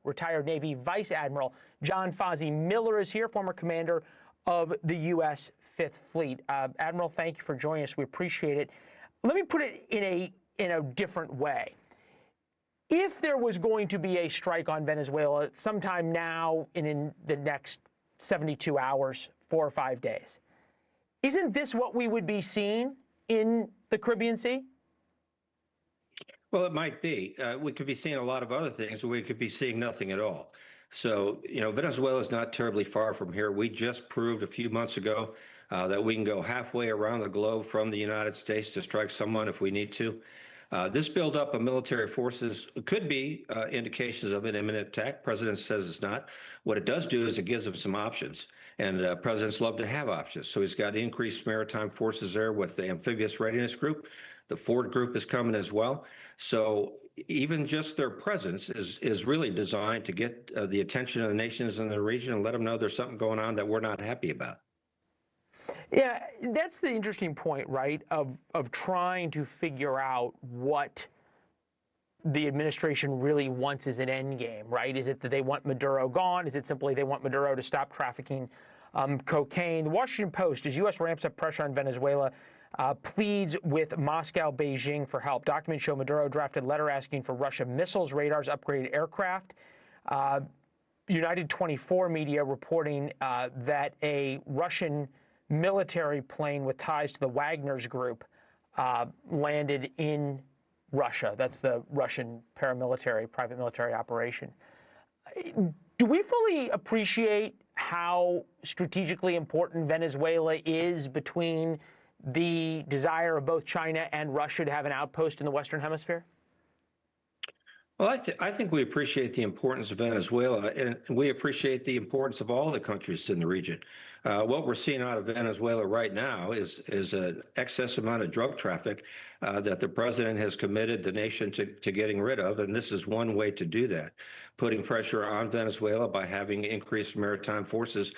retired Navy Vice Admiral John Fozzie Miller is here, former commander of the U.S. Fifth Fleet. Admiral, thank you for joining us. We appreciate it. Let me put it in a different way. If there was going to be a strike on Venezuela sometime now in the next 72 hours, 4 or 5 days, isn't this what we would be seeing in the Caribbean Sea? Well, it might be. We could be seeing a lot of other things, or we could be seeing nothing at all. So, Venezuela is not terribly far from here. We just proved a few months ago that we can go halfway around the globe from the United States to strike someone if we need to. This buildup of military forces could be indications of an imminent attack. President says it's not. What it does do is it gives them some options. And presidents love to have options. So he's got increased maritime forces there with the Amphibious Readiness Group. The Ford Group is coming as well. So even just their presence is really designed to get the attention of the nations in the region and let them know there's something going on that we're not happy about. Yeah, that's the interesting point, right, of trying to figure out what the administration really wants as an end game, right? Is it that they want Maduro gone? Is it simply they want Maduro to stop trafficking cocaine? The Washington Post, as U.S. ramps up pressure on Venezuela, pleads with Moscow, Beijing for help. Documents show Maduro drafted letter asking for Russia missiles, radars, upgraded aircraft. United 24 media reporting that a Russian military plane with ties to the Wagner's group landed in Russia. That's the Russian paramilitary, private military operation. Do we fully appreciate how strategically important Venezuela is between the desire of both China and Russia to have an outpost in the Western Hemisphere? Well, I think we appreciate the importance of Venezuela, and we appreciate the importance of all the countries in the region. What we're seeing out of Venezuela right now is an excess amount of drug traffic that the president has committed the nation to getting rid of, and this is one way to do that, putting pressure on Venezuela by having increased maritime forces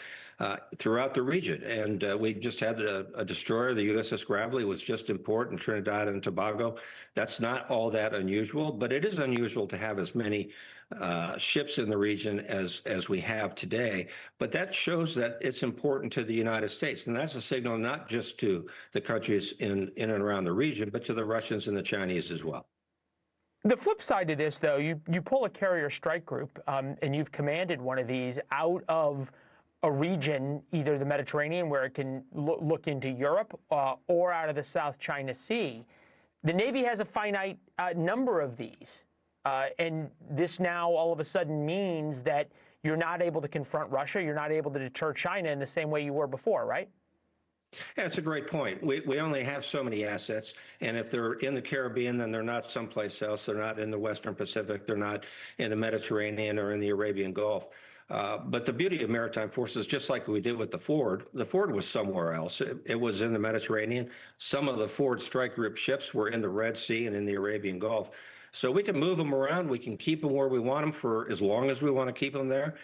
throughout the region. And we just had a destroyer, the USS Gravely, was just in port in Trinidad and Tobago. That's not all that unusual, but it is unusual to have as many ships in the region as we have today. But that shows that it's important to the United States. And that's a signal not just to the countries in and around the region, but to the Russians and the Chinese as well. The flip side to this, though, you pull a carrier strike group, and you've commanded one of these out of a region, either the Mediterranean, where it can look into Europe, or out of the South China Sea. The Navy has a finite number of these. And this now all of a sudden means that you're not able to confront Russia, you're not able to deter China in the same way you were before, right? Yeah, that's a great point. We only have so many assets, and if they're in the Caribbean, then they're not someplace else. They're not in the Western Pacific. They're not in the Mediterranean or in the Arabian Gulf. But the beauty of maritime forces, just like we did with the Ford was somewhere else. It was in the Mediterranean. Some of the Ford strike group ships were in the Red Sea and in the Arabian Gulf. So we can move them around. We can keep them where we want them for as long as we want to keep them there.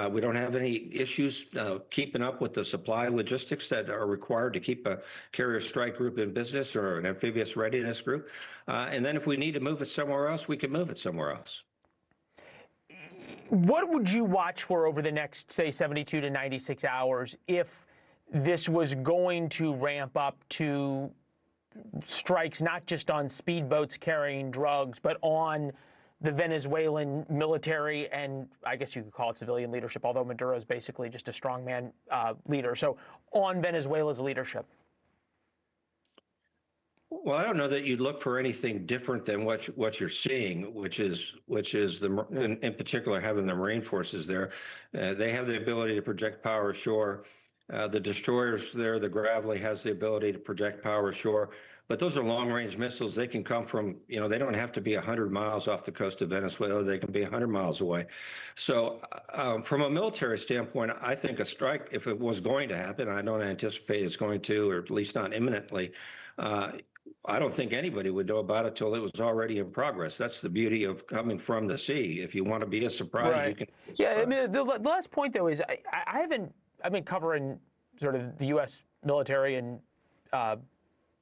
We don't have any issues keeping up with the supply logistics that are required to keep a carrier strike group in business or an amphibious readiness group. And then if we need to move it somewhere else, we can move it somewhere else. What would you watch for over the next, say, 72 to 96 hours if this was going to ramp up to strikes not just on speedboats carrying drugs, but on the Venezuelan military and I guess you could call it civilian leadership, although Maduro is basically just a strongman leader. So on Venezuela's leadership. Well, I don't know that you'd look for anything different than what you're seeing, which is in particular having the Marine forces there. They have the ability to project power ashore. The destroyers there, the Gravely, has the ability to project power ashore. But those are long-range missiles. They can come from, they don't have to be 100 miles off the coast of Venezuela. They can be 100 miles away. So from a military standpoint, I think a strike, if it was going to happen, I don't anticipate it's going to, or at least not imminently, I don't think anybody would know about it till it was already in progress. That's the beauty of coming from the sea. If you want to be a surprise, right. You can. Yeah, I mean, the last point, though, is I've been covering sort of the U.S. military and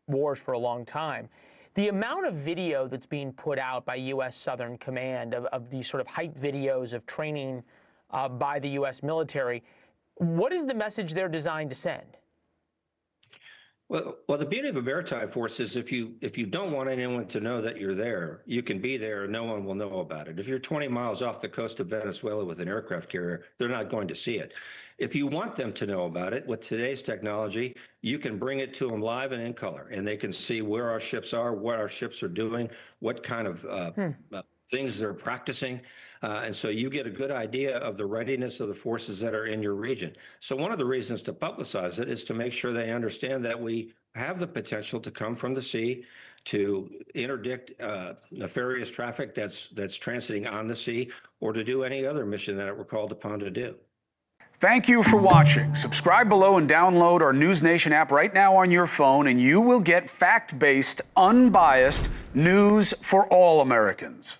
wars for a long time. the amount of video that's being put out by U.S. Southern Command of these sort of hype videos of training by the U.S. military, what is the message they're designed to send? Well, the beauty of a maritime force is if you don't want anyone to know that you're there, you can be there and no one will know about it. If you're 20 miles off the coast of Venezuela with an aircraft carrier, they're not going to see it. If you want them to know about it, with today's technology, you can bring it to them live and in color, and they can see where our ships are, what our ships are doing, what kind of things they're practicing. And so you get a good idea of the readiness of the forces that are in your region. So one of the reasons to publicize it is to make sure they understand that we have the potential to come from the sea, to interdict nefarious traffic that's transiting on the sea, or to do any other mission that we're called upon to do. Thank you for watching. Subscribe below and download our NewsNation app right now on your phone, and you will get fact-based, unbiased news for all Americans.